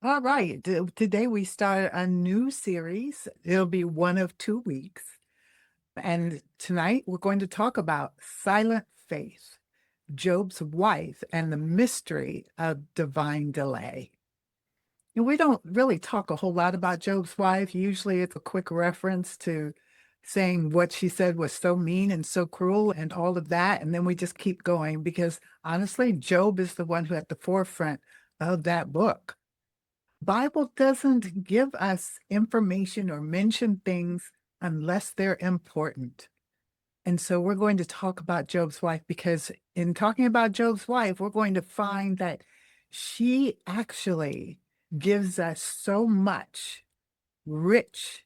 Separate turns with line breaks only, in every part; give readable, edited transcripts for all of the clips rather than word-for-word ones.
All right. Today we start a new series. It'll be one of 2 weeks. And tonight we're going to talk about silent faith, Job's wife, and the mystery of divine delay. And we don't really talk a whole lot about Job's wife. Usually it's a quick reference to saying what she said was so mean and so cruel and all of that. And then we just keep going because honestly, Job is the one who at the forefront of that book. Bible doesn't give us information or mention things unless they're important. And so we're going to talk about Job's wife because in talking about Job's wife, we're going to find that she actually gives us so much rich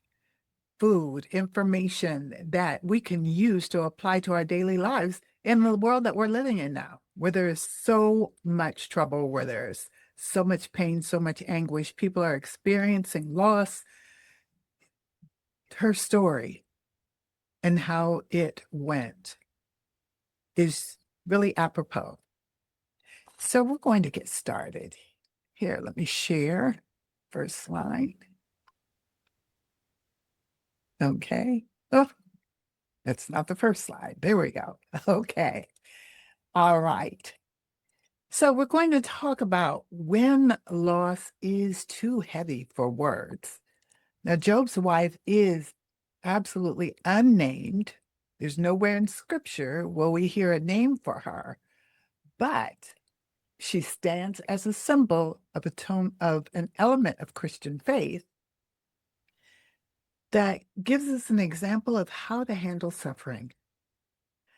food, information that we can use to apply to our daily lives in the world that we're living in now, where there is so much trouble, where there's so much pain, so much anguish. People are experiencing loss. Her story and how it went is really apropos. So we're going to get started. Here, let me share. First slide. Okay. Oh, that's not the first slide. There we go. Okay. All right. So we're going to talk about when loss is too heavy for words. Now, Job's wife is absolutely unnamed. There's nowhere in scripture will we hear a name for her, but she stands as a symbol of an element of Christian faith that gives us an example of how to handle suffering.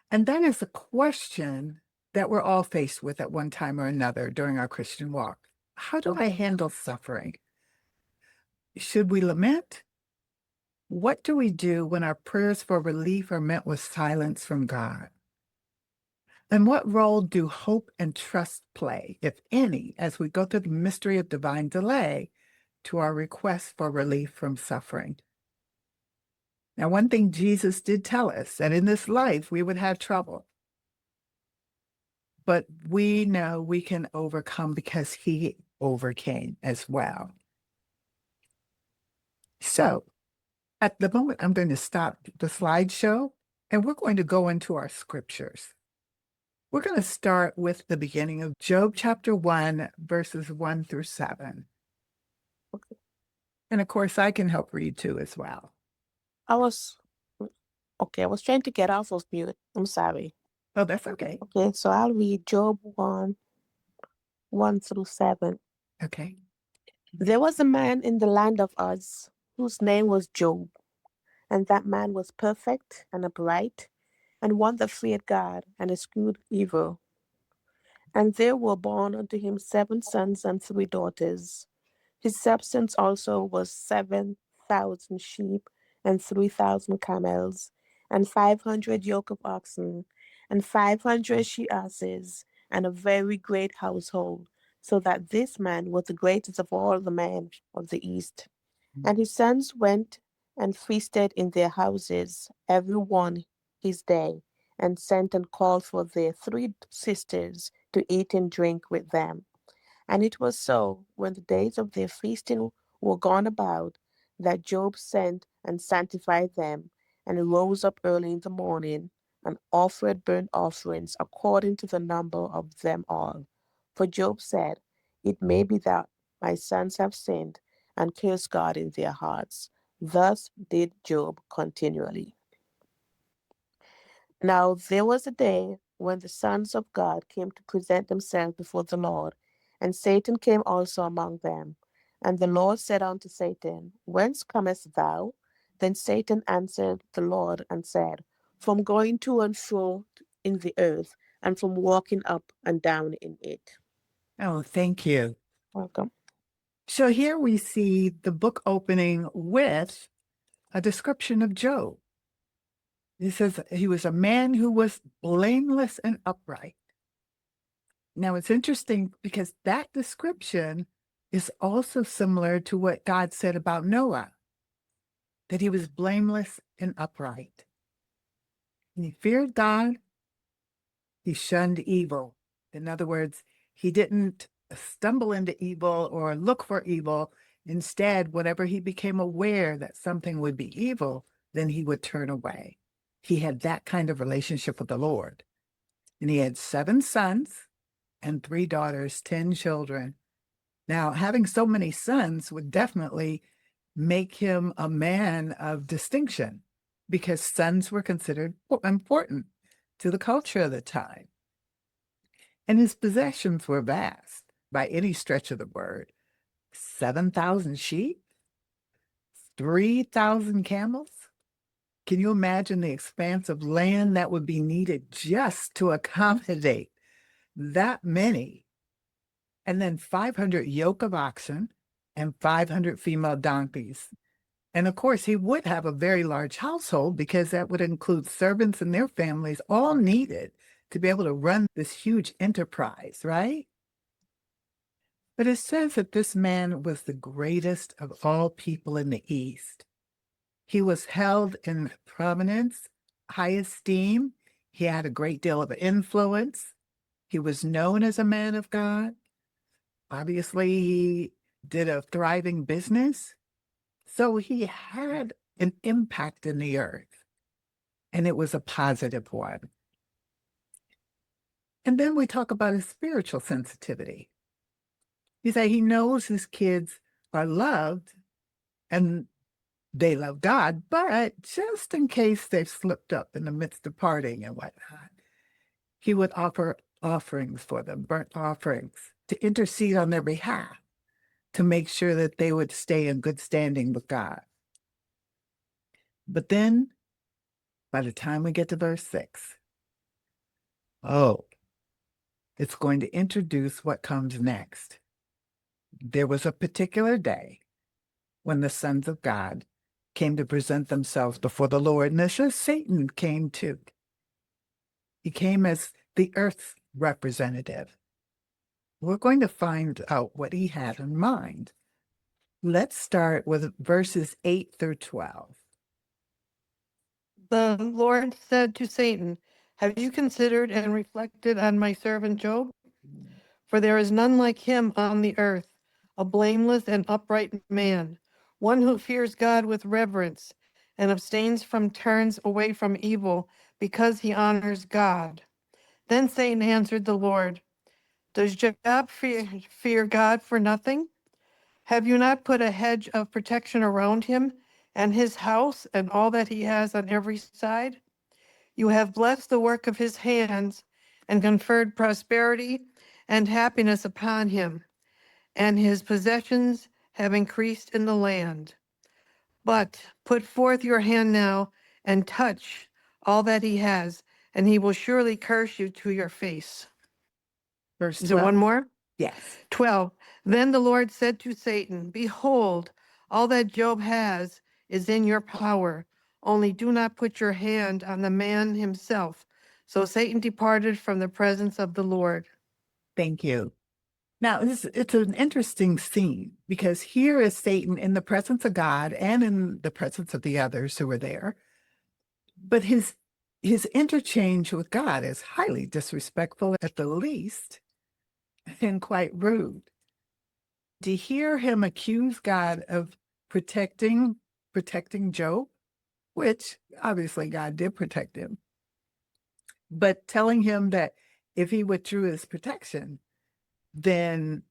And that is a question that we're all faced with at one time or another during our Christian walk. How do I handle suffering? Should we lament? What do we do when our prayers for relief are met with silence from God? And what role do hope and trust play, if any, as we go through the mystery of divine delay to our request for relief from suffering? Now, one thing Jesus did tell us that in this life we would have trouble, but we know we can overcome because he overcame as well. So at the moment, I'm going to stop the slideshow and we're going to go into our scriptures. We're going to start with the beginning of Job chapter 1, verses 1 through 7.
Okay.
And of course, I can help read too as well.
I was okay. I was trying to get off of mute. I'm sorry.
Oh, that's okay.
Okay, so I'll read Job 1 through 7.
Okay.
There was a man in the land of Uz whose name was Job, and that man was perfect and upright, and one that feared God and eschewed evil. And there were born unto him 7 sons and 3 daughters. His substance also was 7,000 sheep, and 3,000 camels, and 500 yoke of oxen, and 500 she asses, and a very great household, so that this man was the greatest of all the men of the east. And his sons went and feasted in their houses, every one his day, and sent and called for their 3 sisters to eat and drink with them. And it was so, when the days of their feasting were gone about, that Job sent and sanctified them, and rose up early in the morning, and offered burnt offerings according to the number of them all. For Job said, It may be that my sons have sinned, and cursed God in their hearts. Thus did Job continually. Now there was a day when the sons of God came to present themselves before the Lord, and Satan came also among them. And the Lord said unto Satan, Whence comest thou? Then Satan answered the Lord and said, From going to and fro in the earth, and from walking up and down in it.
Oh, thank you.
Welcome.
So here we see the book opening with a description of Job. It says he was a man who was blameless and upright. Now it's interesting because that description is also similar to what God said about Noah, that he was blameless and upright. And he feared God, he shunned evil. In other words, he didn't stumble into evil or look for evil. Instead, whenever he became aware that something would be evil, then he would turn away. He had that kind of relationship with the Lord. And he had 7 sons and 3 daughters, 10 children. Now, having so many sons would definitely make him a man of distinction because sons were considered important to the culture of the time. And his possessions were vast by any stretch of the word. 7,000 sheep, 3,000 camels. Can you imagine the expanse of land that would be needed just to accommodate that many? And then 500 yoke of oxen and 500 female donkeys. And of course, he would have a very large household because that would include servants and their families, all needed to be able to run this huge enterprise, right? But it says that this man was the greatest of all people in the East. He was held in prominence, high esteem. He had a great deal of influence. He was known as a man of God. Obviously, he did a thriving business. So he had an impact in the earth, and it was a positive one. And then we talk about his spiritual sensitivity. He said he knows his kids are loved and they love God, but just in case they've slipped up in the midst of partying and whatnot, he would offer offerings for them, burnt offerings, to intercede on their behalf, to make sure that they would stay in good standing with God. But then, by the time we get to verse 6, oh, it's going to introduce what comes next. There was a particular day when the sons of God came to present themselves before the Lord, and it's just Satan came too. He came as the earth's representative. We're going to find out what he had in mind. Let's start with verses 8 through 12.
The Lord said to Satan, "Have you considered and reflected on my servant Job? For there is none like him on the earth, a blameless and upright man, one who fears God with reverence and abstains from turns away from evil because he honors God." Then Satan answered the Lord, "Does Job fear God for nothing? Have you not put a hedge of protection around him and his house and all that he has on every side? You have blessed the work of his hands and conferred prosperity and happiness upon him, and his possessions have increased in the land. But put forth your hand now and touch all that he has, and he will surely curse you to your face."
Verse
Is there one
12.
more?
Yes.
12. Then the Lord said to Satan, "Behold, all that Job has is in your power. Only do not put your hand on the man himself." So Satan departed from the presence of the Lord.
Thank you. Now, it's an interesting scene because here is Satan in the presence of God and in the presence of the others who were there. But his interchange with God is highly disrespectful at the least and quite rude. To hear him accuse God of protecting Job, which obviously God did protect him, but telling him that if he withdrew his protection, then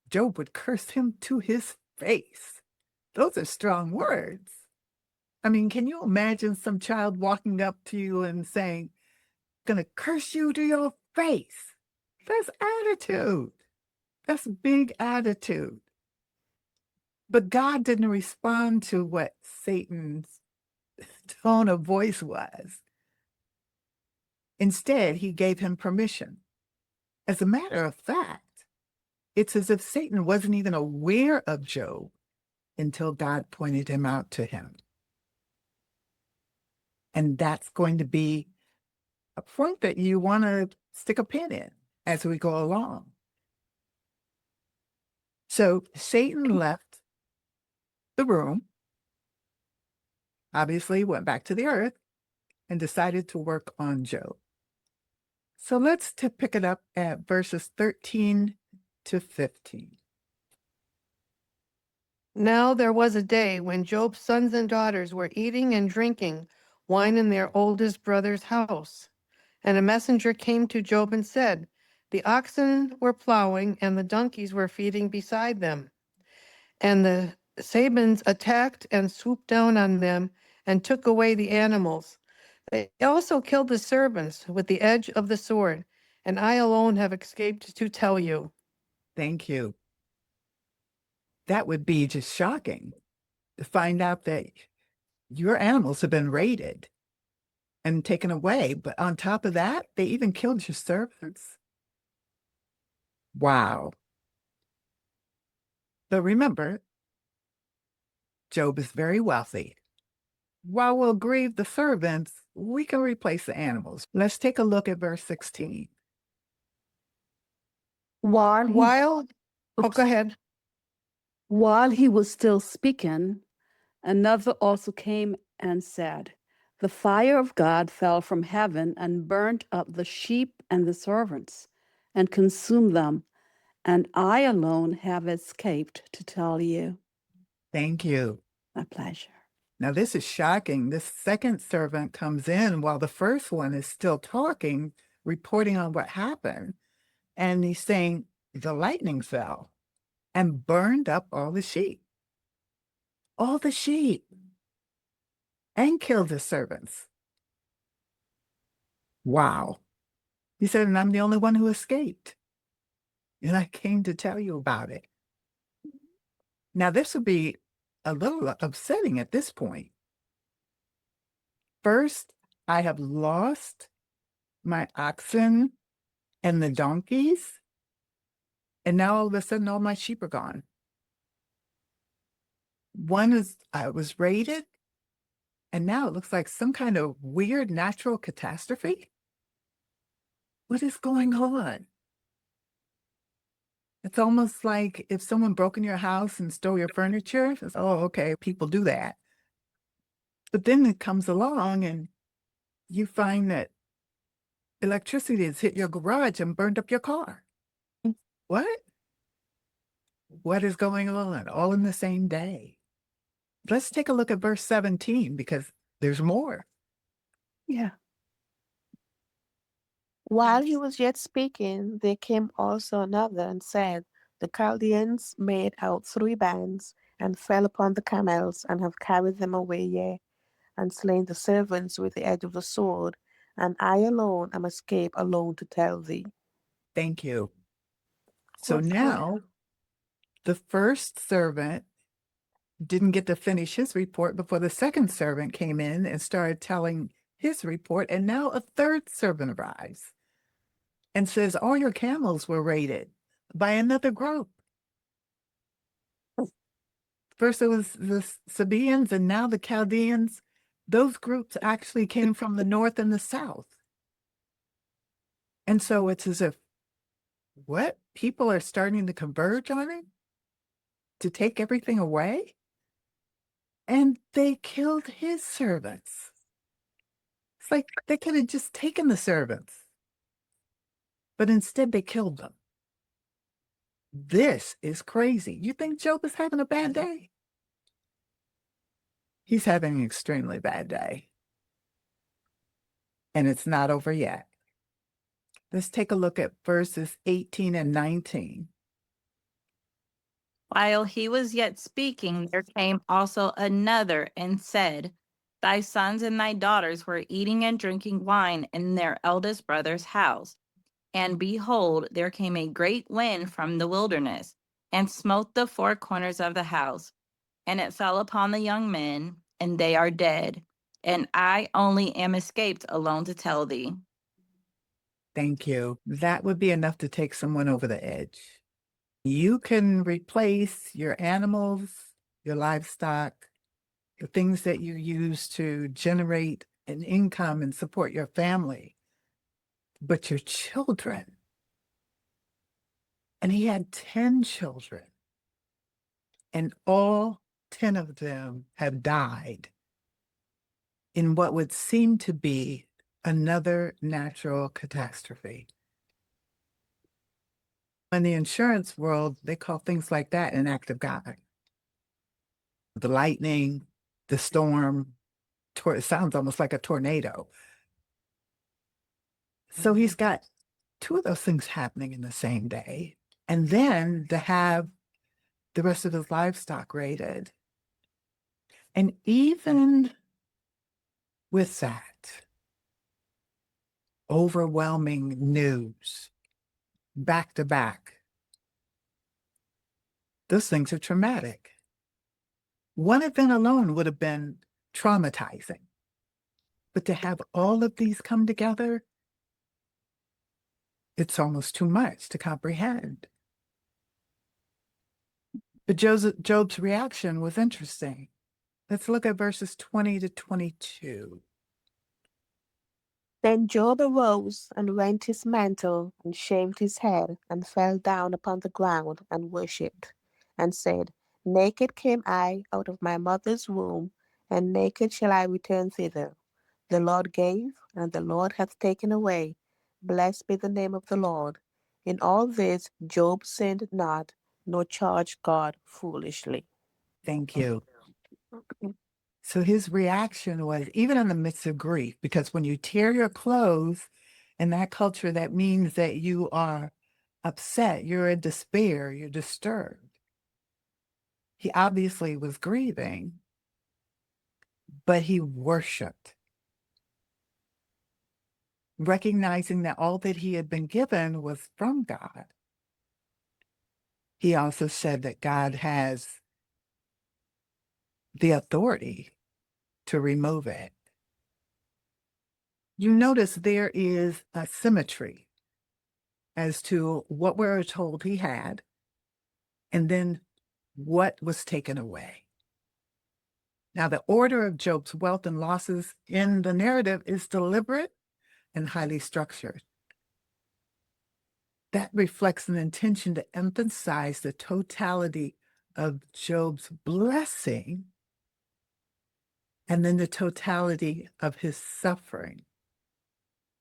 Job would curse him to his face. Those are strong words. I mean, can you imagine some child walking up to you and saying, "Gonna curse you to your face"? That's attitude. That's big attitude. But God didn't respond to what Satan's tone of voice was. Instead, he gave him permission. As a matter of fact, it's as if Satan wasn't even aware of Job until God pointed him out to him. And that's going to be a point that you want to stick a pin in as we go along. So Satan left the room, obviously went back to the earth, and decided to work on Job. So let's pick it up at verses 13 to 15.
Now there was a day when Job's sons and daughters were eating and drinking wine in their oldest brother's house. And a messenger came to Job and said, the oxen were plowing and the donkeys were feeding beside them. And the Sabines attacked and swooped down on them and took away the animals. They also killed the servants with the edge of the sword, and I alone have escaped to tell you.
Thank you. That would be just shocking to find out that your animals have been raided and taken away. But on top of that, they even killed your servants. Wow. But remember, Job is very wealthy. While we'll grieve the servants, we can replace the animals. Let's take a look at verse 16.
While he,
While, oh,
oops,
go ahead.
While he was still speaking, another also came and said, the fire of God fell from heaven and burnt up the sheep and the servants and consumed them, and I alone have escaped to tell you.
Thank you.
My pleasure.
Now, this is shocking. This second servant comes in while the first one is still talking, reporting on what happened. And he's saying, the lightning fell and burned up all the sheep. All the sheep. And killed the servants. Wow. He said, and I'm the only one who escaped. And I came to tell you about it. Now, this would be a little upsetting at this point. First, I have lost my oxen and the donkeys. And now all of a sudden, all my sheep are gone. I was raided, and now it looks like some kind of weird natural catastrophe. What is going on? It's almost like if someone broke in your house and stole your furniture, it's, oh, okay, people do that. But then it comes along and you find that electricity has hit your garage and burned up your car. What? What is going on? All in the same day. Let's take a look at verse 17 because there's more.
Yeah.
while he was yet speaking, there came also another and said, the Chaldeans made out 3 bands and fell upon the camels and have carried them away, yea, and slain the servants with the edge of the sword, and I alone am escaped alone to tell thee.
Thank you. So
What's
now the first servant didn't get to finish his report before the second servant came in and started telling his report. And now a third servant arrives and says, all your camels were raided by another group. First it was the Sabaeans and now the Chaldeans. Those groups actually came from the north and the south. And so it's as if, what? People are starting to converge on it? To take everything away? And they killed his servants. It's like they could have just taken the servants. But instead they killed them. This is crazy. You think Job is having a bad day? He's having an extremely bad day. And it's not over yet. Let's take a look at verses 18 and 19.
While he was yet speaking, there came also another and said, thy sons and thy daughters were eating and drinking wine in their eldest brother's house. And behold, there came a great wind from the wilderness, and smote the 4 corners of the house. And it fell upon the young men, and they are dead. And I only am escaped alone to tell thee.
Thank you. That would be enough to take someone over the edge. You can replace your animals, your livestock, the things that you use to generate an income and support your family, but your children. And he had 10 children, and all 10 of them have died in what would seem to be another natural catastrophe. In the insurance world, they call things like that an act of God. The lightning, the storm, it sounds almost like a tornado. So he's got two of those things happening in the same day. And then to have the rest of his livestock raided. And even with that overwhelming news, back to back, those things are traumatic. One event alone would have been traumatizing. But to have all of these come together, it's almost too much to comprehend. But Job's reaction was interesting. Let's look at verses 20 to 22.
Then Job arose and rent his mantle and shaved his head and fell down upon the ground and worshipped and said, Naked came I out of my mother's womb, and naked shall I return thither. The Lord gave, and the Lord hath taken away. Blessed be the name of the Lord. In all this Job sinned not, nor charged God foolishly.
Thank you. So his reaction was, even in the midst of grief, because when you tear your clothes in that culture, that means that you are upset, you're in despair, you're disturbed. He obviously was grieving, but he worshiped, recognizing that all that he had been given was from God. He also said that God has the authority to remove it. You notice there is a symmetry as to what we're told he had and then what was taken away. Now, the order of Job's wealth and losses in the narrative is deliberate and highly structured. That reflects an intention to emphasize the totality of Job's blessing and then the totality of his suffering.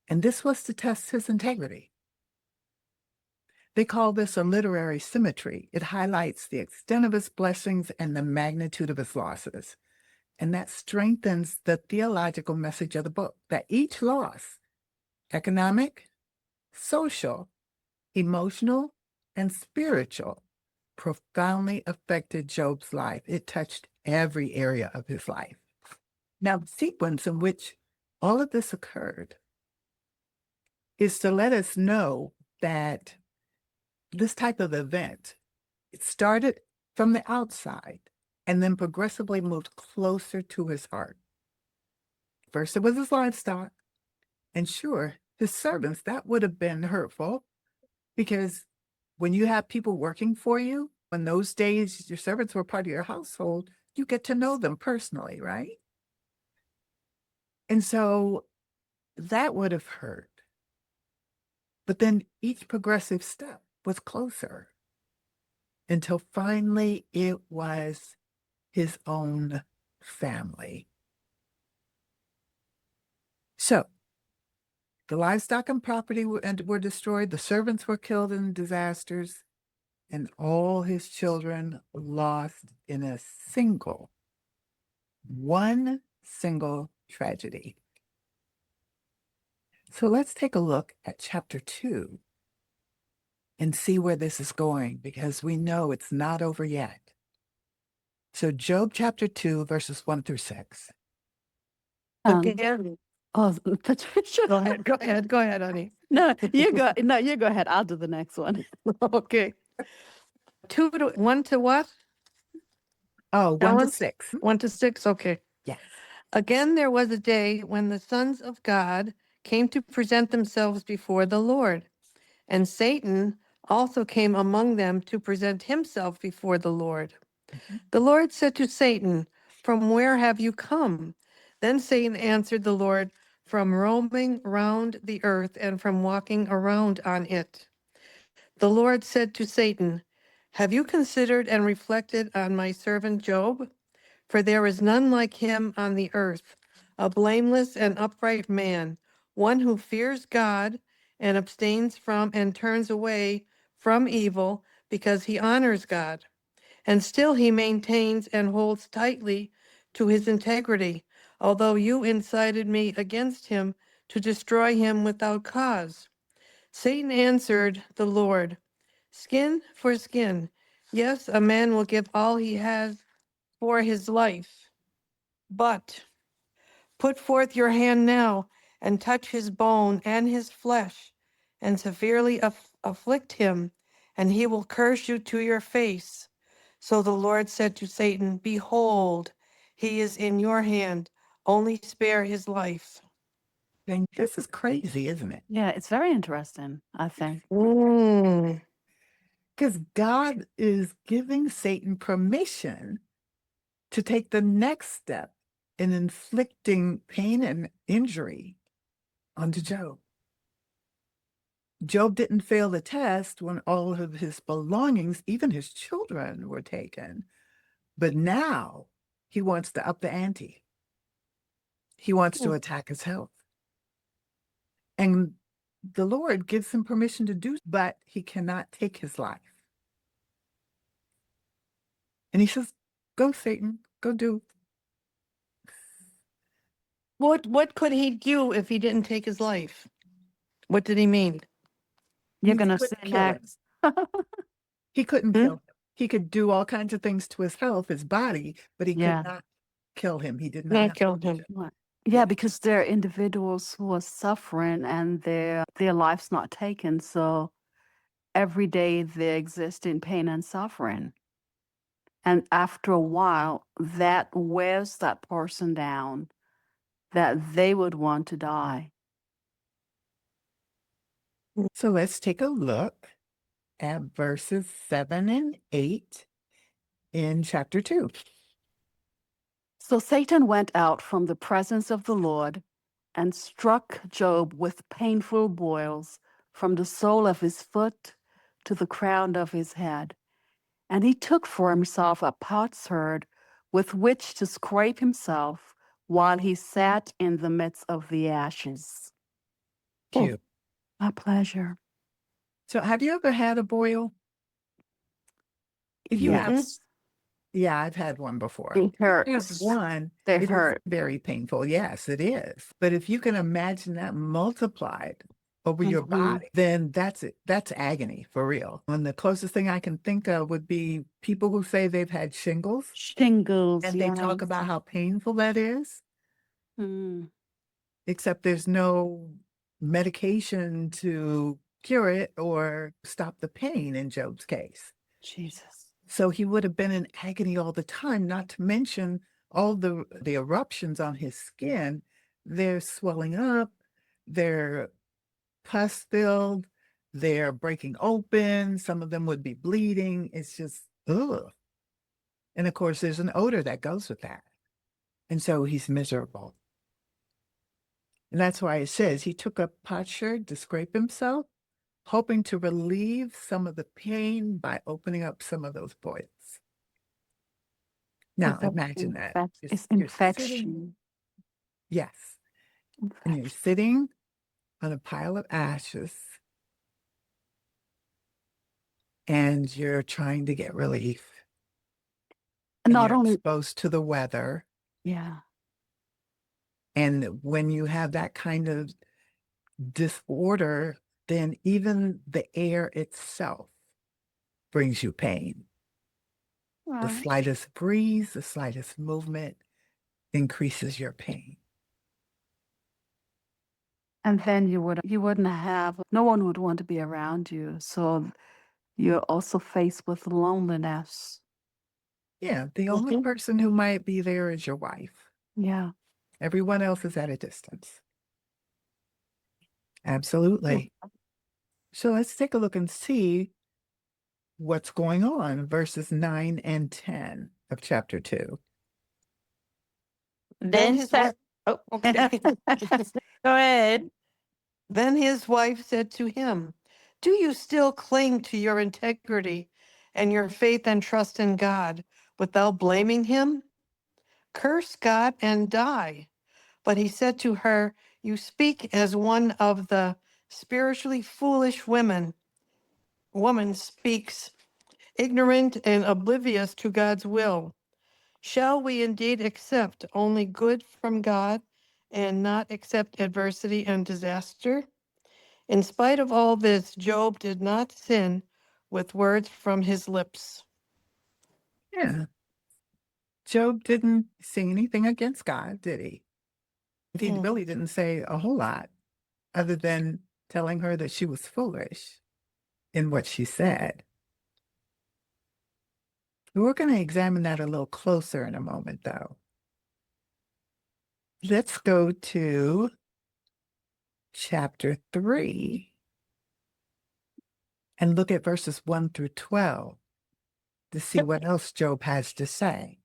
And this was to test his integrity. They call this a literary symmetry. It highlights the extent of his blessings and the magnitude of his losses. And that strengthens the theological message of the book, that each loss, economic, social, emotional, and spiritual, profoundly affected Job's life. It touched every area of his life. Now, the sequence in which all of this occurred is to let us know that this type of event, it started from the outside and then progressively moved closer to his heart. First, it was his livestock. And sure, his servants, that would have been hurtful because when you have people working for you, in those days, your servants were part of your household, you get to know them personally, right? And so that would have hurt. But then each progressive step was closer until finally it was his own family. So the livestock and property were destroyed, the servants were killed in disasters, and all his children lost in one single tragedy. So let's take a look at chapter 2 and see where this is going, because we know it's not over yet. So Job chapter 2, verses 1 through 6.
Again,
Oh, Patricia.
go ahead, honey.
No, you go. No, you go ahead. I'll do the next one.
Okay. 1 to what?
Oh, 1 to
Helen?
6.
1 to 6, okay.
Yes.
Again, there was a day when the sons of God came to present themselves before the Lord, and Satan also came among them to present himself before the Lord. The Lord said to Satan, From where have you come? Then Satan answered the Lord, From roaming round the earth and from walking around on it. The Lord said to Satan, Have you considered and reflected on my servant Job? For there is none like him on the earth, a blameless and upright man, one who fears God and abstains from and turns away from evil because he honors God. And still he maintains and holds tightly to his integrity, although you incited me against him to destroy him without cause. Satan answered the Lord, skin for skin. Yes, a man will give all he has for his life. But put forth your hand now and touch his bone and his flesh, and severely afflict him, and he will curse you to your face. So the Lord said to Satan, behold, he is in your hand. Only spare his life.
And this is crazy, isn't it?
Yeah, it's very interesting, I think.
Mm.
Because God is giving Satan permission to take the next step in inflicting pain and injury onto Job. Job didn't fail the test when all of his belongings, even his children, were taken. But now he wants to up the ante. He wants to attack his health. And the Lord gives him permission to do, but he cannot take his life. And he says, go, Satan, go do.
What could he do if he didn't take his life? What did he mean?
You're
He
going to
couldn't
say
kill him.
next.
He couldn't
Hmm?
kill him. He could do all kinds of things to his health, his body, but he
Yeah.
could not kill him. He did not
Not
have
kill him.
permission.
Right.
Yeah.
Yeah, because there are individuals who are suffering and their life's not taken. So every day they exist in pain and suffering. And after a while, that wears that person down, that they would want to die.
So let's take a look at verses 7 and 8 in chapter 2.
So Satan went out from the presence of the Lord and struck Job with painful boils from the sole of his foot to the crown of his head. And he took for himself a potsherd with which to scrape himself while he sat in the midst of the ashes.
Cute.
My pleasure.
So have you ever had a boil? If you have,
Yes,
yeah, I've had one before.
it
If you have
hurts.
one,
They
it is
hurt.
very painful. Yes, it is. But if you can imagine that multiplied over your
Mhm.
body, then that's it. That's agony for real. And the closest thing I can think of would be people who say they've had shingles
Shingles,
and they talk
yes.
about how painful that is,
Mm,
except there's no medication to cure it or stop the pain in Job's case.
Jesus.
So he would have been in agony all the time, not to mention all the eruptions on his skin. They're swelling up, they're pus filled, they're breaking open, some of them would be bleeding. It's just, ugh. And of course, there's an odor that goes with that. And so he's miserable. And that's why it says he took a potsherd to scrape himself, hoping to relieve some of the pain by opening up some of those boils. Now imagine that.
It's
You're sitting,
infection.
yes, and you're sitting on a pile of ashes and you're trying to get relief. And
Not
you're
only,
exposed to the weather.
yeah.
And when you have that kind of disorder, then even the air itself brings you pain. The
Right.
slightest breeze, the slightest movement increases your pain.
And then you wouldn't have, no one would want to be around you. So you're also faced with loneliness.
Yeah, the only person who might be there is your wife.
Yeah.
Everyone else is at a distance. Absolutely. So let's take a look and see what's going on, verses 9 and 10 of chapter 2.
Then his wife, oh, okay.
Go ahead.
Then his wife said to him, do you still cling to your integrity and your faith and trust in God without blaming him? Curse God and die. But he said to her, you speak as one of the spiritually foolish women. woman speaks, ignorant and oblivious to God's will. Shall we indeed accept only good from God and not accept adversity and disaster? In spite of all this, Job did not sin with words from his lips.
Yeah. Job didn't say anything against God, did he? He
Mhm.
really didn't say a whole lot other than telling her that she was foolish in what she said. We're going to examine that a little closer in a moment, though. Let's go to chapter 3 and look at verses 1 through 12 to see what else Job has to say.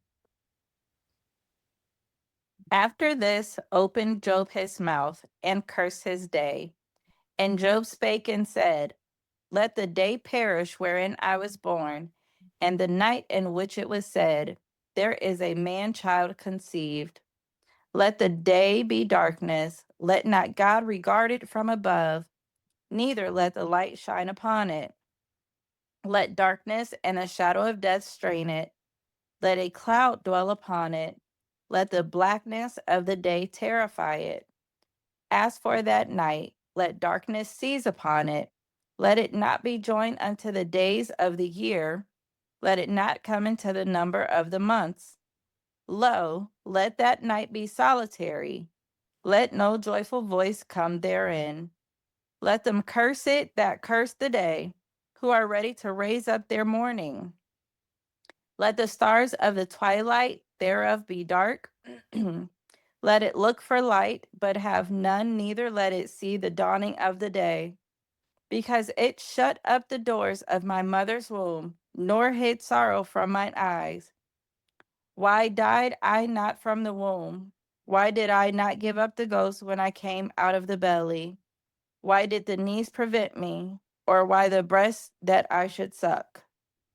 After this opened Job his mouth and cursed his day. And Job spake and said, Let the day perish wherein I was born, and the night in which it was said, There is a man child conceived. Let the day be darkness, let not God regard it from above, neither let the light shine upon it. Let darkness and a shadow of death strain it. Let a cloud dwell upon it. Let the blackness of the day terrify it. As for that night, let darkness seize upon it. Let it not be joined unto the days of the year. Let it not come into the number of the months. Lo, let that night be solitary. Let no joyful voice come therein. Let them curse it that curse the day, who are ready to raise up their mourning. Let the stars of the twilight thereof be dark. Let it look for light, but have none, neither let it see the dawning of the day. Because it shut up the doors of my mother's womb, nor hid sorrow from mine eyes. Why died I not from the womb? Why did I not give up the ghost when I came out of the belly? Why did the knees prevent me, or why the breast that I should suck?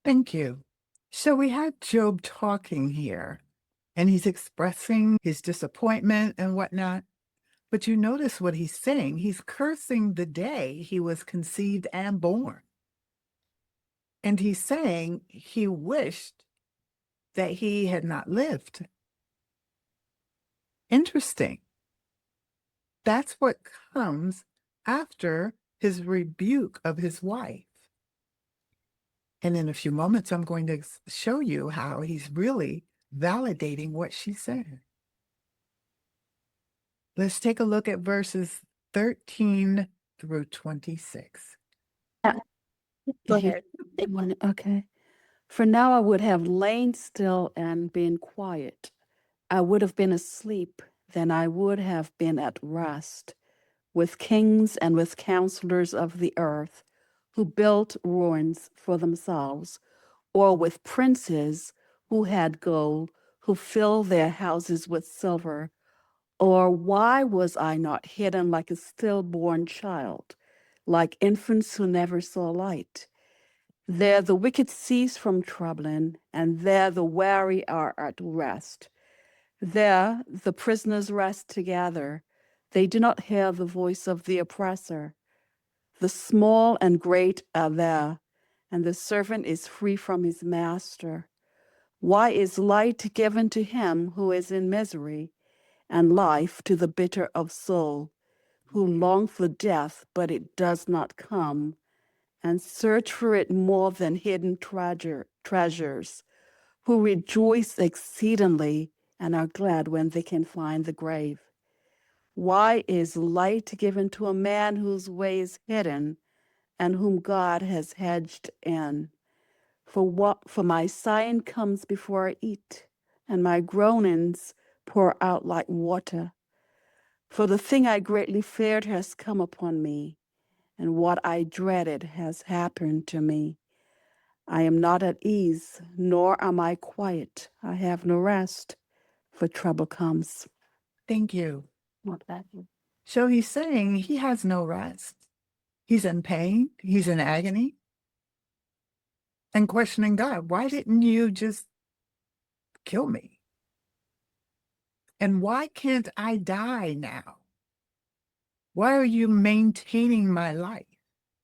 Thank you. So we had Job talking here, and he's expressing his disappointment and whatnot. But you notice what he's saying. He's cursing the day he was conceived and born. And he's saying he wished that he had not lived. Interesting. That's what comes after his rebuke of his wife. And in a few moments, I'm going to show you how he's really validating what she said. Let's take a look at verses 13 through 26.
Go ahead.
Okay. For now I would have lain still and been quiet. I would have been asleep, then I would have been at rest, with kings and with counselors of the earth, who built ruins for themselves, or with princes who had gold, who filled their houses with silver. Or why was I not hidden like a stillborn child, like infants who never saw light? There the wicked cease from troubling, and there the weary are at rest. There the prisoners rest together. They do not hear the voice of the oppressor. The small and great are there, and the servant is free from his master. Why is light given to him who is in misery, and life to the bitter of soul, who long for death, but it does not come, and search for it more than hidden treasures, who rejoice exceedingly and are glad when they can find the grave? Why is light given to a man whose way is hidden and whom God has hedged in? For my sighing comes before I eat, and my groanings pour out like water. For the thing I greatly feared has come upon me, and what I dreaded has happened to me. I am not at ease, nor am I quiet. I have no rest, for trouble comes.
Thank you.
Not that.
So he's saying he has no rest. He's in pain. He's in agony. And questioning God, why didn't you just kill me? And why can't I die now? Why are you maintaining my life?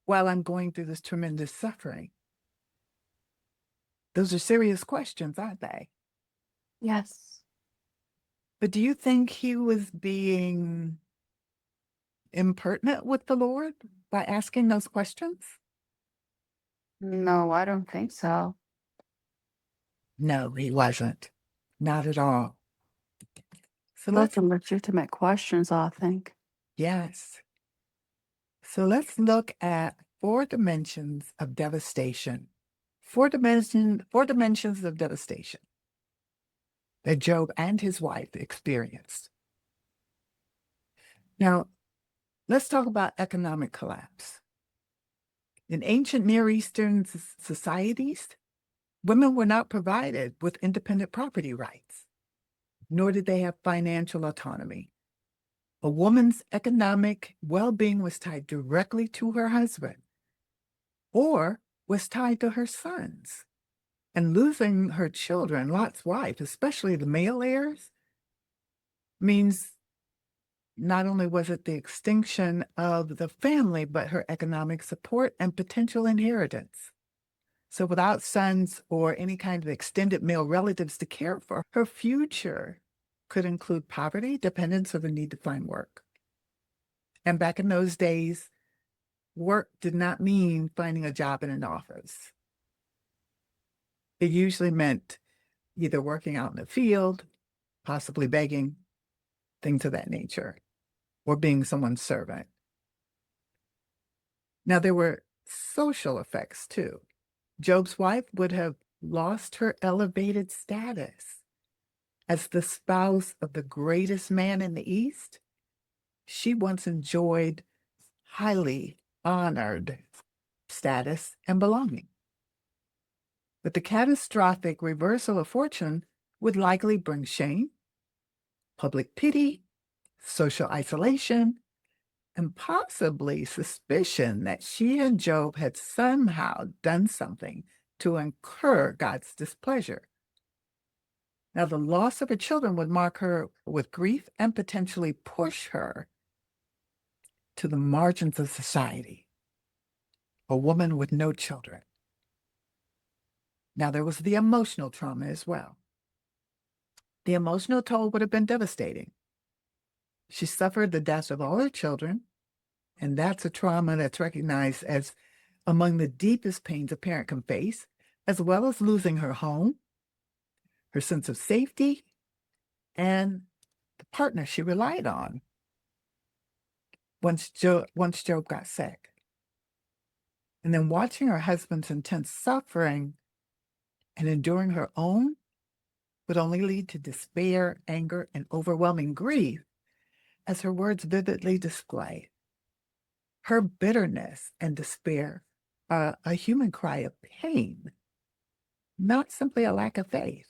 while I'm going through this tremendous suffering? Those are serious questions, aren't they?
Yes.
But do you think he was being impertinent with the Lord by asking those questions?
No, I don't think so.
No, he wasn't. Not at all. So
Those are legitimate questions, I think.
yes. So let's look at 4 dimensions of devastation. 4 dimensions of devastation that Job and his wife experienced. Now, let's talk about economic collapse. In ancient Near Eastern societies, women were not provided with independent property rights, nor did they have financial autonomy. A woman's economic well-being was tied directly to her husband or was tied to her sons. And losing her children, Lot's wife, especially the male heirs, means not only was it the extinction of the family, but her economic support and potential inheritance. So without sons or any kind of extended male relatives to care for, her future could include poverty, dependence, or the need to find work. And back in those days, work did not mean finding a job in an office. It usually meant either working out in the field, possibly begging, things of that nature, or being someone's servant. Now, there were social effects too. Job's wife would have lost her elevated status as the spouse of the greatest man in the East. She once enjoyed highly honored status and belonging. But the catastrophic reversal of fortune would likely bring shame, public pity, social isolation, and possibly suspicion that she and Job had somehow done something to incur God's displeasure. Now, the loss of her children would mark her with grief and potentially push her to the margins of society, a woman with no children. Now, there was the emotional trauma as well. The emotional toll would have been devastating. She suffered the deaths of all her children, and that's a trauma that's recognized as among the deepest pains a parent can face, as well as losing her home, her sense of safety, and the partner she relied on once Job got sick. And then watching her husband's intense suffering and enduring her own would only lead to despair, anger, and overwhelming grief, as her words vividly display. Her bitterness and despair are a human cry of pain, not simply a lack of faith.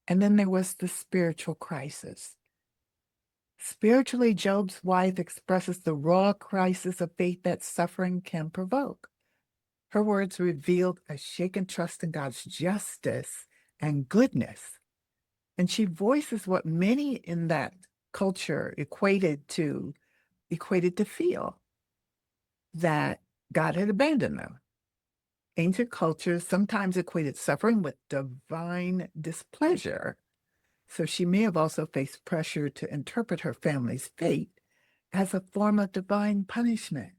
And then there was the spiritual crisis. Spiritually, Job's wife expresses the raw crisis of faith that suffering can provoke. Her words revealed a shaken trust in God's justice and goodness. And she voices what many in that culture equated to feel, that God had abandoned them. Ancient cultures sometimes equated suffering with divine displeasure. So she may have also faced pressure to interpret her family's fate as a form of divine punishment.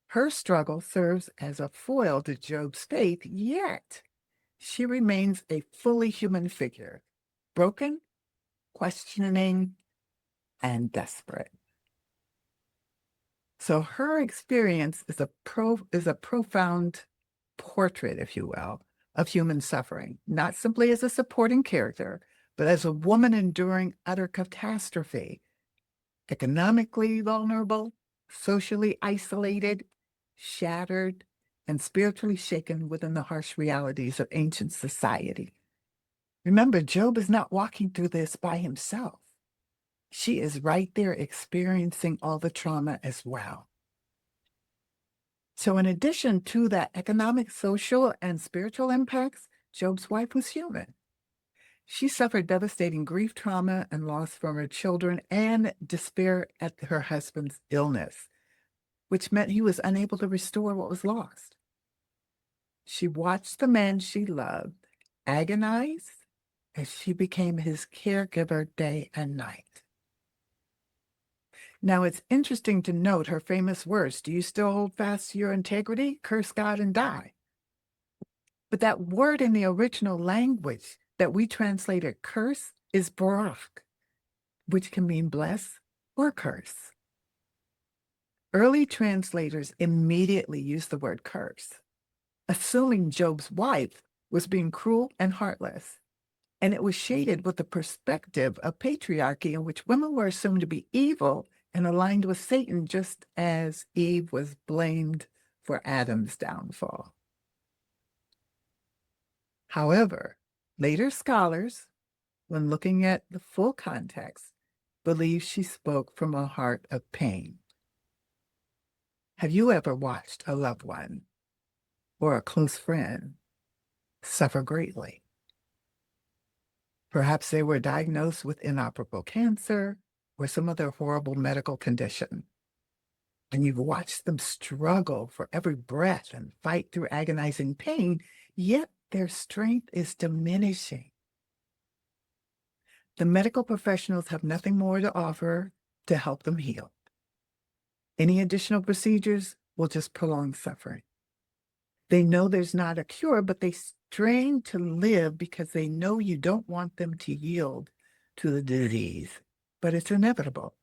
Her struggle serves as a foil to Job's faith, yet she remains a fully human figure, broken, questioning, and desperate. So her experience is a profound portrait, if you will, of human suffering, not simply as a supporting character, but as a woman enduring utter catastrophe, economically vulnerable, socially isolated, shattered, and spiritually shaken within the harsh realities of ancient society. Remember, Job is not walking through this by himself. She is right there experiencing all the trauma as well. So in addition to that economic, social, and spiritual impacts, Job's wife was human. She suffered devastating grief, trauma, and loss from her children and despair at her husband's illness. which meant he was unable to restore what was lost. She watched the man she loved agonize as she became his caregiver day and night. Now, it's interesting to note her famous words, "Do you still hold fast to your integrity? Curse God and die." But that word in the original language that we translated curse is barak, which can mean bless or curse. Early translators immediately used the word curse, assuming Job's wife was being cruel and heartless. And it was shaded with the perspective of patriarchy in which women were assumed to be evil and aligned with Satan, just as Eve was blamed for Adam's downfall. However, later scholars, when looking at the full context, believe she spoke from a heart of pain. Have you ever watched a loved one or a close friend suffer greatly? Perhaps they were diagnosed with inoperable cancer or some other horrible medical condition, and you've watched them struggle for every breath and fight through agonizing pain, yet their strength is diminishing. The medical professionals have nothing more to offer to help them heal. Any additional procedures will just prolong suffering. They know there's not a cure, but they strain to live because they know you don't want them to yield to the disease, but it's inevitable.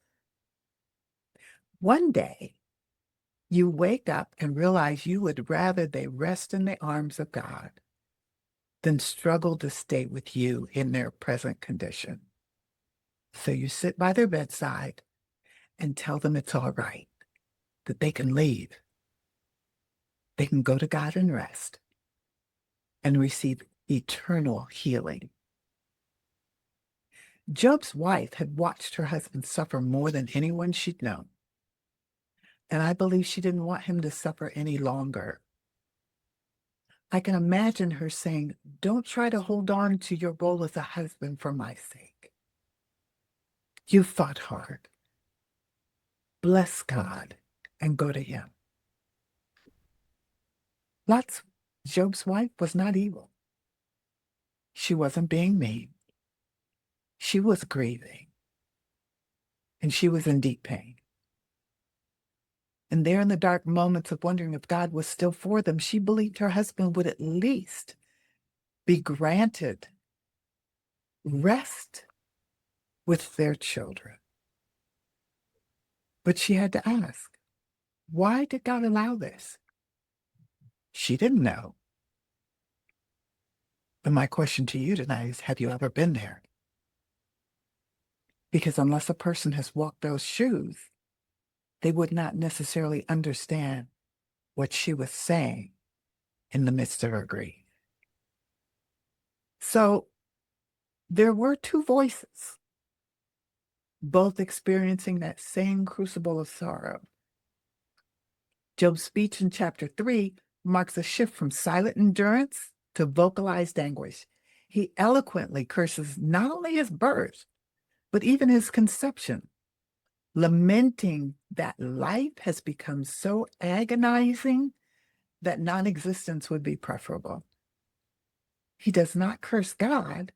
One day, you wake up and realize you would rather they rest in the arms of God than struggle to stay with you in their present condition. So you sit by their bedside and tell them it's all right, that they can leave. They can go to God and rest and receive eternal healing. Job's wife had watched her husband suffer more than anyone she'd known. And I believe she didn't want him to suffer any longer. I can imagine her saying, "Don't try to hold on to your role as a husband for my sake. You fought hard. Bless God and go to him." Job's wife was not evil. She wasn't being mean. She was grieving. And she was in deep pain. And there in the dark moments of wondering if God was still for them, she believed her husband would at least be granted rest with their children. But she had to ask, why did God allow this? She didn't know. But my question to you tonight is, have you ever been there? Because unless a person has walked those shoes, they would not necessarily understand what she was saying in the midst of her grief. So there were two voices, both experiencing that same crucible of sorrow. Job's speech in chapter 3 marks a shift from silent endurance to vocalized anguish. He eloquently curses not only his birth, but even his conception, lamenting that life has become so agonizing that non-existence would be preferable. He does not curse God,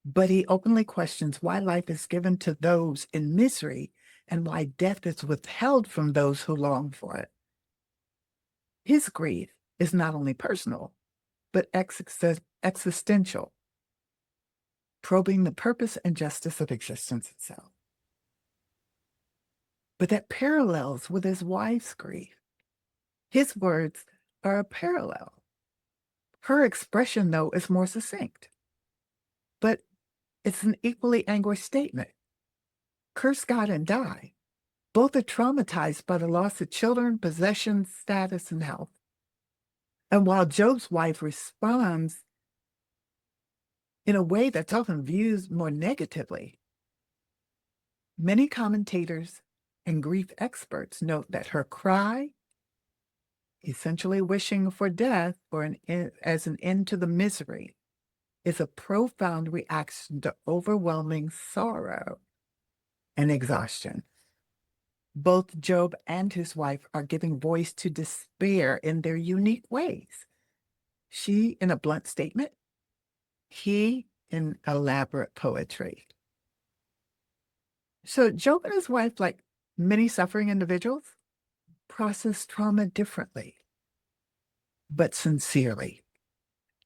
but he openly questions why life is given to those in misery and why death is withheld from those who long for it. His grief is not only personal, but existential, probing the purpose and justice of existence itself. But that parallels with his wife's grief. His words are a parallel. Her expression, though, is more succinct, but it's an equally anguished statement. Curse God and die. Both are traumatized by the loss of children, possessions, status, and health. And while Job's wife responds in a way that's often viewed more negatively, many commentators and grief experts note that her cry, essentially wishing for death or as an end to the misery, is a profound reaction to overwhelming sorrow and exhaustion. Both Job and his wife are giving voice to despair in their unique ways. She in a blunt statement, he in elaborate poetry. So Job and his wife, like many suffering individuals, process trauma differently, but sincerely.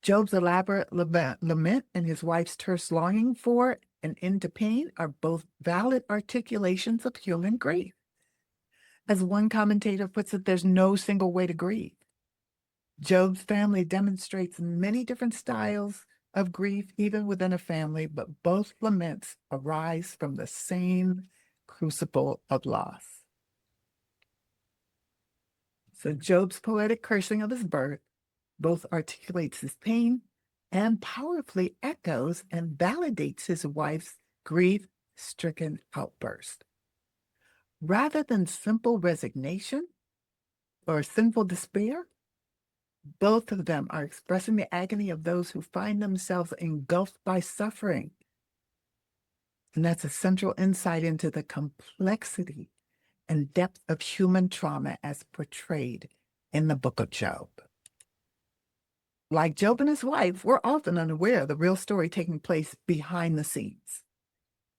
Job's elaborate lament and his wife's terse longing for an end to pain are both valid articulations of human grief. As one commentator puts it, there's no single way to grieve. Job's family demonstrates many different styles of grief, even within a family, but both laments arise from the same crucible of loss. So Job's poetic cursing of his birth both articulates his pain and powerfully echoes and validates his wife's grief-stricken outburst. Rather than simple resignation or sinful despair, both of them are expressing the agony of those who find themselves engulfed by suffering. And that's a central insight into the complexity and depth of human trauma as portrayed in the book of Job. Like Job and his wife, we're often unaware of the real story taking place behind the scenes,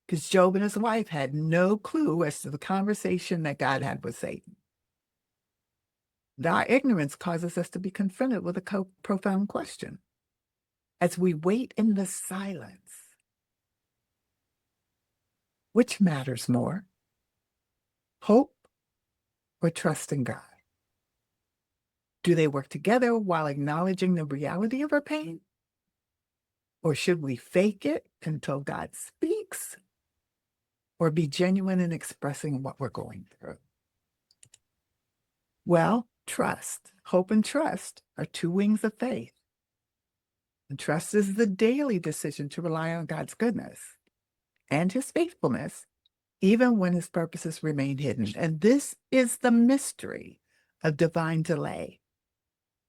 because Job and his wife had no clue as to the conversation that God had with Satan. Our ignorance causes us to be confronted with a profound question. As we wait in the silence, which matters more, hope or trust in God? Do they work together while acknowledging the reality of our pain? Or should we fake it until God speaks? Or be genuine in expressing what we're going through? Well, trust, hope, and trust are two wings of faith. And trust is the daily decision to rely on God's goodness and his faithfulness, even when his purposes remain hidden. And this is the mystery of divine delay.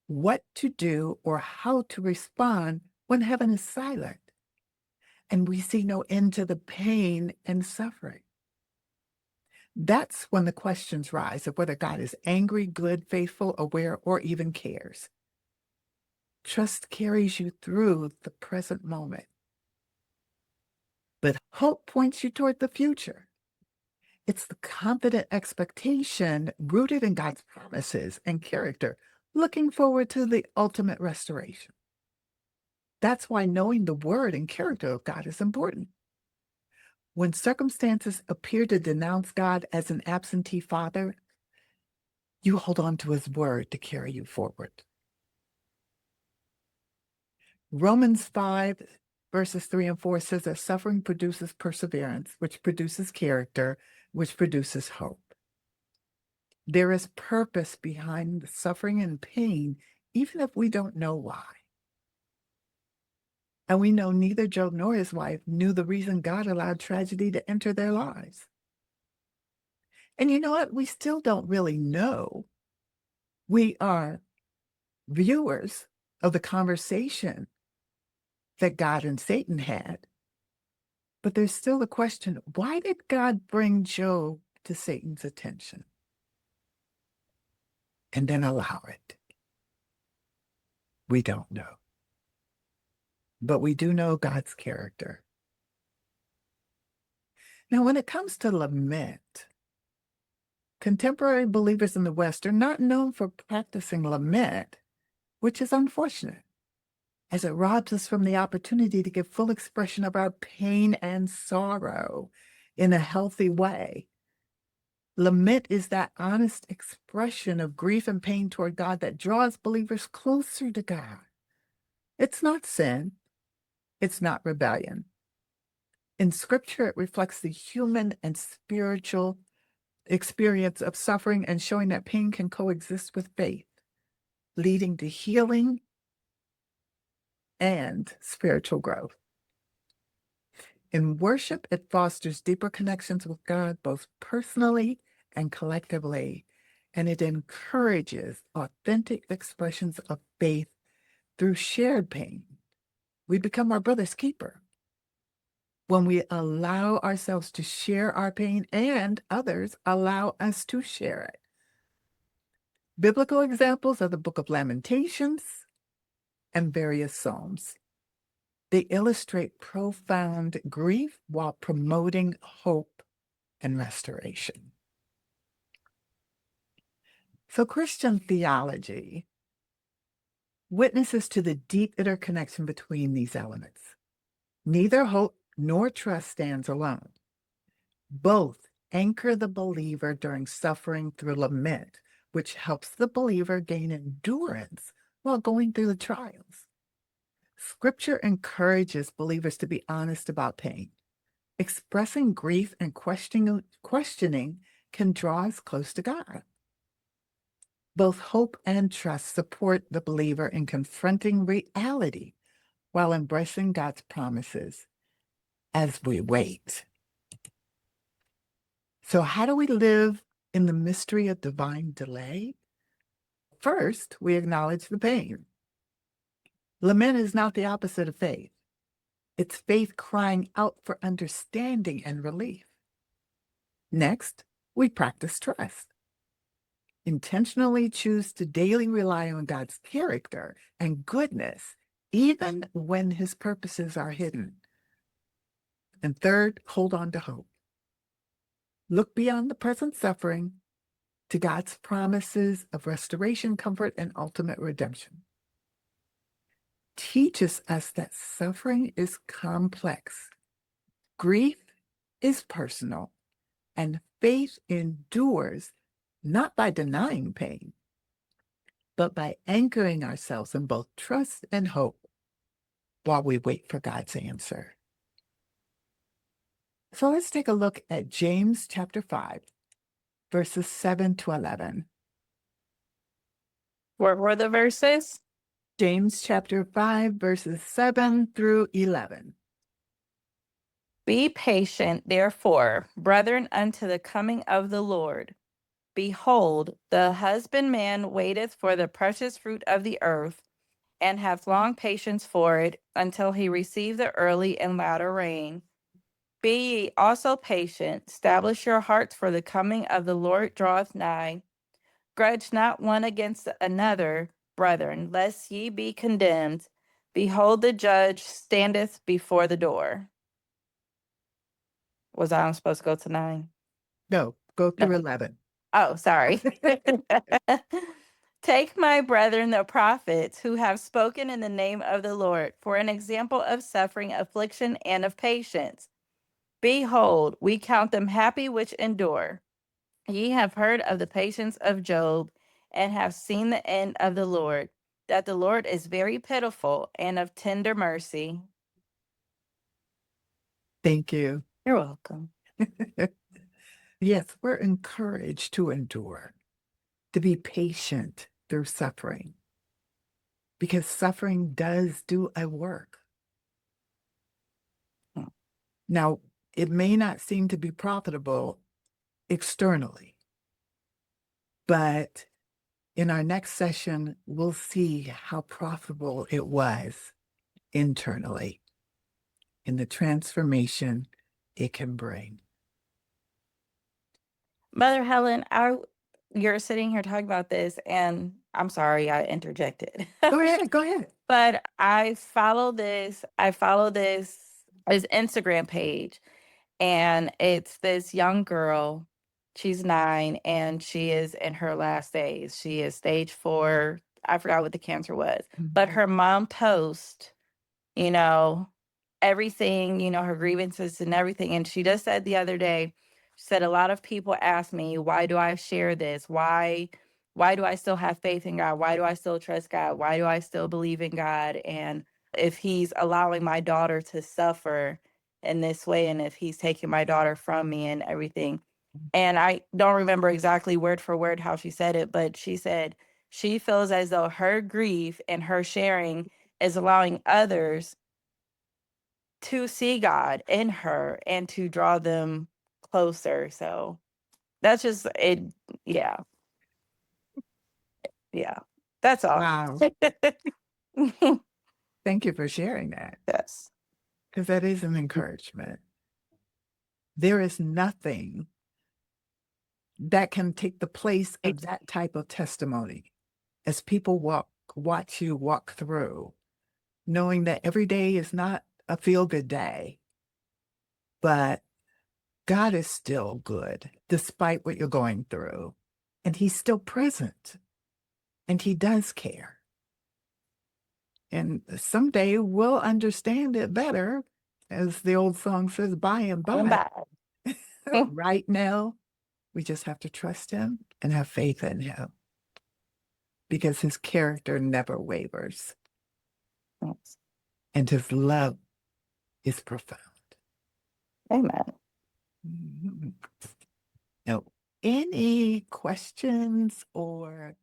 What to do or how to respond when heaven is silent and we see no end to the pain and suffering. That's when the questions rise of whether God is angry, good, faithful, aware, or even cares. Trust carries you through the present moment, but hope points you toward the future. It's the confident expectation rooted in God's promises and character, looking forward to the ultimate restoration. That's why knowing the word and character of God is important. When circumstances appear to denounce God as an absentee father, you hold on to his word to carry you forward. Romans 5, verses 3 and 4 says that suffering produces perseverance, which produces character, which produces hope. There is purpose behind the suffering and pain, even if we don't know why. And we know neither Job nor his wife knew the reason God allowed tragedy to enter their lives. And you know what? We still don't really know. We are viewers of the conversation that God and Satan had. But there's still the question, why did God bring Job to Satan's attention and then allow it? We don't know. But we do know God's character. Now, when it comes to lament, contemporary believers in the West are not known for practicing lament, which is unfortunate, as it robs us from the opportunity to give full expression of our pain and sorrow in a healthy way. Lament is that honest expression of grief and pain toward God that draws believers closer to God. It's not sin. It's not rebellion. In Scripture, it reflects the human and spiritual experience of suffering and showing that pain can coexist with faith, leading to healing and spiritual growth. In worship, it fosters deeper connections with God, both personally and collectively, and it encourages authentic expressions of faith through shared pain. We become our brother's keeper. when we allow ourselves to share our pain and others allow us to share it. Biblical examples are the book of Lamentations and various Psalms. They illustrate profound grief while promoting hope and restoration. So Christian theology witnesses to the deep interconnection between these elements. Neither hope nor trust stands alone. Both anchor the believer during suffering through lament, which helps the believer gain endurance while going through the trials. Scripture encourages believers to be honest about pain. Expressing grief and questioning can draw us close to God. Both hope and trust support the believer in confronting reality while embracing God's promises as we wait. So, how do we live in the mystery of divine delay? First, we acknowledge the pain. Lament is not the opposite of faith. It's faith crying out for understanding and relief. Next, we practice trust. Intentionally choose to daily rely on God's character and goodness, even when his purposes are hidden. And third, hold on to hope. Look beyond the present suffering to God's promises of restoration, comfort, and ultimate redemption. Teaches us that suffering is complex, grief is personal, and faith endures not by denying pain, but by anchoring ourselves in both trust and hope while we wait for God's answer. So let's take a look at James chapter 5, verses 7 to 11.
What were the verses?
James chapter 5, verses 7 through 11.
Be patient, therefore, brethren, unto the coming of the Lord. Behold, the husbandman waiteth for the precious fruit of the earth, and hath long patience for it, until he receive the early and latter rain. Be ye also patient, establish your hearts, for the coming of the Lord draweth nigh. Grudge not one against another, brethren, lest ye be condemned. Behold, the judge standeth before the door. Was I supposed to go to 9?
No, go through
No.
11.
Oh, sorry. Take my brethren, the prophets, who have spoken in the name of the Lord, for an example of suffering, affliction, and of patience. Behold, we count them happy which endure. Ye have heard of the patience of Job, and have seen the end of the Lord, that the Lord is very pitiful and of tender mercy.
Thank you.
You're welcome.
Yes, we're encouraged to endure, to be patient through suffering, because suffering does do a work.
Hmm.
Now, it may not seem to be profitable externally, but in our next session, we'll see how profitable it was internally in the transformation it can bring.
Mother Helen, you're sitting here talking about this, and I'm sorry I interjected.
Go ahead, go ahead.
But I follow this his Instagram page, and it's this young girl. She's 9, and she is in her last days. She is stage 4. I forgot what the cancer was, but her mom posts, you know, everything, her grievances and everything. And she just said the other day, she said, a lot of people ask me, why do I share this? Why do I still have faith in God? Why do I still trust God? Why do I still believe in God? And if he's allowing my daughter to suffer in this way, and if he's taking my daughter from me and everything. And I don't remember exactly word for word how she said it, but she said she feels as though her grief and her sharing is allowing others to see God in her and to draw them closer. So that's just it. Yeah. Yeah. That's all.
Wow. Thank you for sharing that.
Yes.
because that is an encouragement. There is nothing that can take the place of that type of testimony as people watch you walk through, knowing that every day is not a feel-good day, but God is still good despite what you're going through. And he's still present and he does care. And someday we'll understand it better, as the old song says, by and by. Right now, we just have to trust him and have faith in him because his character never wavers
Yes.
and his love is profound.
Amen.
Mhm. Now, any questions or